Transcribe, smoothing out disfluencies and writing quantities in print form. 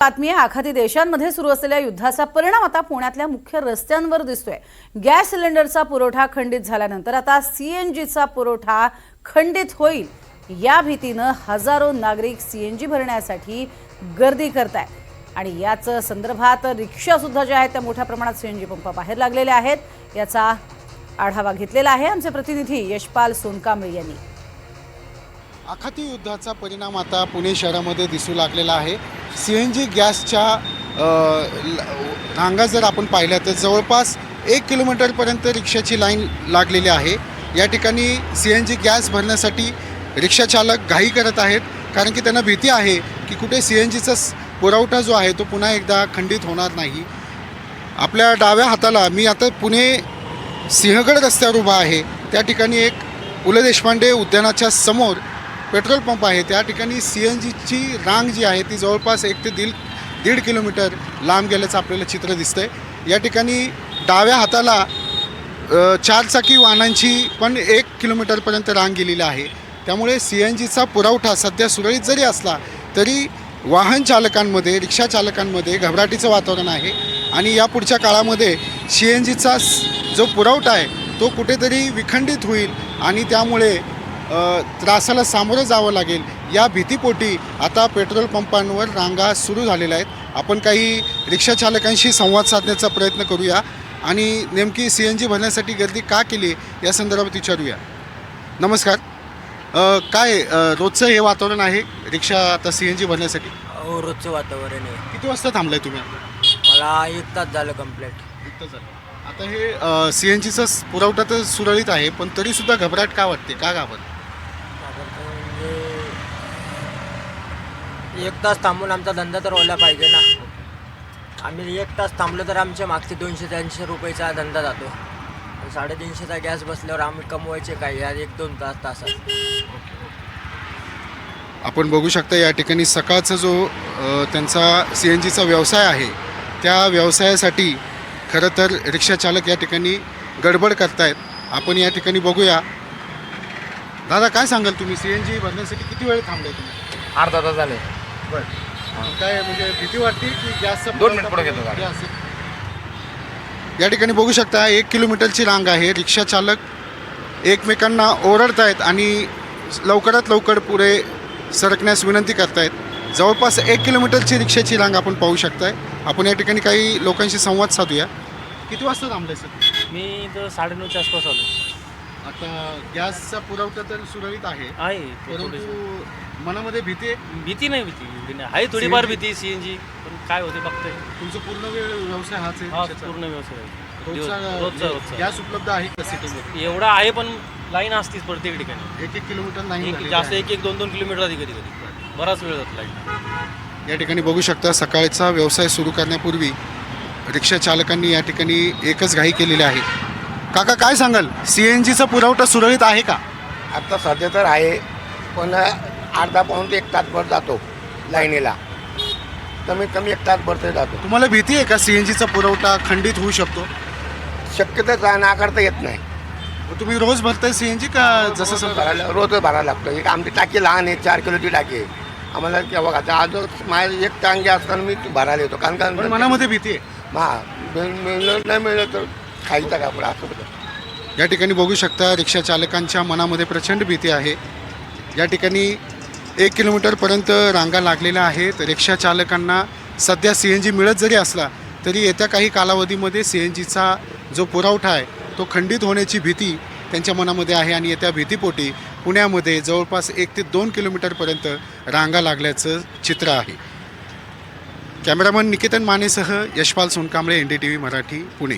बातमी आहे। आखाती देशांमध्ये सुरू असलेल्या युद्धाचा परिणाम आता पुण्यातल्या मुख्य रस्त्यांवर दिसतोय। गॅस सिलेंडरचा पुरवठा खंडित झाल्यानंतर आता सीएनजीचा पुरवठा खंडित होईल या भीतीने हजारो नागरिक सीएनजी भरण्यासाठी गर्दी करतायत आणि याच संदर्भात रिक्षा सुद्धा ज्या आहेत त्या मोठ्या प्रमाणात सीएनजी पंप बाहेर लागलेले आहेत। याचा आढावा घेतलेला आहे आमचे प्रतिनिधी यशपाल सोनकांबळे यांनी। आखाती युद्धाचा परिणाम आता पुणे शहरामध्ये दिसू लागलेला आहे। सीएनजी गॅसच्या रांगा जर आपण पाहिल्या तर जवळपास 1 किलोमीटरपर्यंत रिक्षाची लाईन लागलेली आहे। या ठिकाणी सीएनजी गॅस भरण्यासाठी रिक्षा चालक घाई करत आहेत, कारण की त्यांना भीती आहे की कुठे सीएनजीचा पुरवठा जो आहे तो पुन्हा एकदा खंडित होणार नाही। आपल्या डाव्या हाताला मी आता पुणे सिंहगड रस्त्यावर उभा आहे। त्या ठिकाणी एक पु ल देशपांडे उद्यानाच्या समोर पेट्रोल पंप आहे। त्या ठिकाणी सीएनजीची रांग जी आहे ती जवळपास 1 ते 1.5 किलोमीटर लांब गेल्याचं आपल्याला चित्र दिसतंय। या ठिकाणी डाव्या हाताला 4 चाकी वाहनांची पण 1 किलोमीटरपर्यंत रांग गेलेली आहे। त्यामुळे सीएनजीचा पुरवठा सध्या सुरळीत जरी असला तरी वाहन चालकांमध्ये, रिक्षा चालकांमध्ये घबराटीचं वातावरण आहे आणि या पुढच्या काळामध्ये सीएनजीचा जो पुरवठा आहे तो कुठेतरी विखंडित होईल आणि त्यामुळे त्रासाला सामोरं जावं लागेल या भीतीपोटी आता पेट्रोल पंपांवर रांगा सुरू झालेल्या आहेत। आपण काही रिक्षा चालकांशी संवाद साधण्याचा प्रयत्न करूया आणि नेमकी सीएनजी भरण्यासाठी गर्दी का केली या संदर्भात विचारूया। नमस्कार, काय रोजचं हे वातावरण आहे रिक्षा आता सीएनजी भरण्यासाठी? हो, रोजचं वातावरण आहे। किती वाजता थांबलाय तुम्ही? मला 1 तास झालं कंप्लीट। 1 तास झालं। आता हे सीएनजीचा पुरवठा तर सुरळीत आहे, पण तरीसुद्धा घबराट का वाटते, का घाबरते? 1 तास थांबून आमचा धंदा तर व्हायला पाहिजे ना। आम्ही 1 तास थांबलो तर आमच्या मागचे 200-300 रुपयाचा धंदा जातो। 350चा गॅस बसल्यावर आम्ही कमवायचे काय या 1-2 तासात? आपण बघू शकता या ठिकाणी सकाळचा जो त्यांचा सीएनजीचा व्यवसाय आहे त्या व्यवसायासाठी खरं तर रिक्षा चालक या ठिकाणी गडबड करतायत। आपण या ठिकाणी बघूया। दादा, काय सांगाल तुम्ही, सीएनजी भरण्यासाठी किती वेळ थांबले तुम्ही? अर्धा तास झाले। बरं, काय म्हणजे भीती वाटते की गॅसचा 2 मिनिट पुढे घेतो गाडी? या ठिकाणी बघू शकता 1 किलोमीटरची रांग आहे। रिक्षा चालक एकमेकांना ओरडतायत आणि लवकरात लवकर पुढे सरकण्यास विनंती करतायत। जवळपास 1 किलोमीटरची रिक्षाची रांग आपण पाहू शकताय। आपण या ठिकाणी काही लोकांशी संवाद साधूया। किती वाजता थांबलाय सर? मी तर 9:30च्या आसपास आलो। आता गॅसचा पुरवठा तर सुरळीत आहे, परंतु मनामध्ये भीती आहे? भीती नाही आहे, थोडीफार भीती सीएनजी, पण काय होते बघतोय। तुमचं पूर्ण वेळ व्यवसाय हाच आहे? पूर्ण व्यवसाय रोजचा गॅस उपलब्ध आहे का सिटीमध्ये? एवढा आहे, पण लाईन असतीच प्रत्येक ठिकाणी। 1-1 किलोमीटर नाही जास्त 1-2 किलोमीटर आधी कधी बराच वेळ जातो लाईन। या ठिकाणी बघू शकता सकाळचा व्यवसाय सुरू करण्यापूर्वी रिक्षा चालकांनी या ठिकाणी एकच घाई केलेली आहे। काका, काय सांगाल, सीएनजीचा पुरवठा सुरळीत आहे का? आता सध्या तर आहे, पण अर्धा पाऊण ते 1 तासभर जातो लाईनीला। कमीत कमी 1 तासभर जातो। तुम्हाला भीती आहे का सीएनजीचा पुरवठा खंडित होऊ शकतो? शक्यता नाकारता येत नाही। तुम्ही रोज भरताय सीएनजी का जसं रोज भरायला लागतं। एक आमची टाकी लहान आहे, 4 किलोची टाकी आहे आम्हाला। केव्हा आता आज माझ्या 1 टांगे असताना मी भरायला येतो, कारण मनामध्ये भीती आहे? मिळलं नाही मिळलं तर खायचं का पुढं असं। या ठिकाणी बघू शकता रिक्षा चालकांच्या मनामध्ये प्रचंड भीती आहे। या ठिकाणी 1 किलोमीटरपर्यंत रांगा लागलेल्या आहेत। रिक्षा चालकांना सध्या सीएनजी मिळत जरी असला तरी येत्या काही कालावधीमध्ये सीएनजीचा जो पुरवठा आहे तो खंडित होण्याची भीती त्यांच्या मनामध्ये आहे आणि त्या भीतीपोटी पुण्यामध्ये जवळपास 1 ते 2 किलोमीटरपर्यंत रांगा लागल्याचं चित्र आहे। कॅमेरामन निकेतन मानेसह यशपाल सोनकांबळे, NDTV मराठी, पुणे।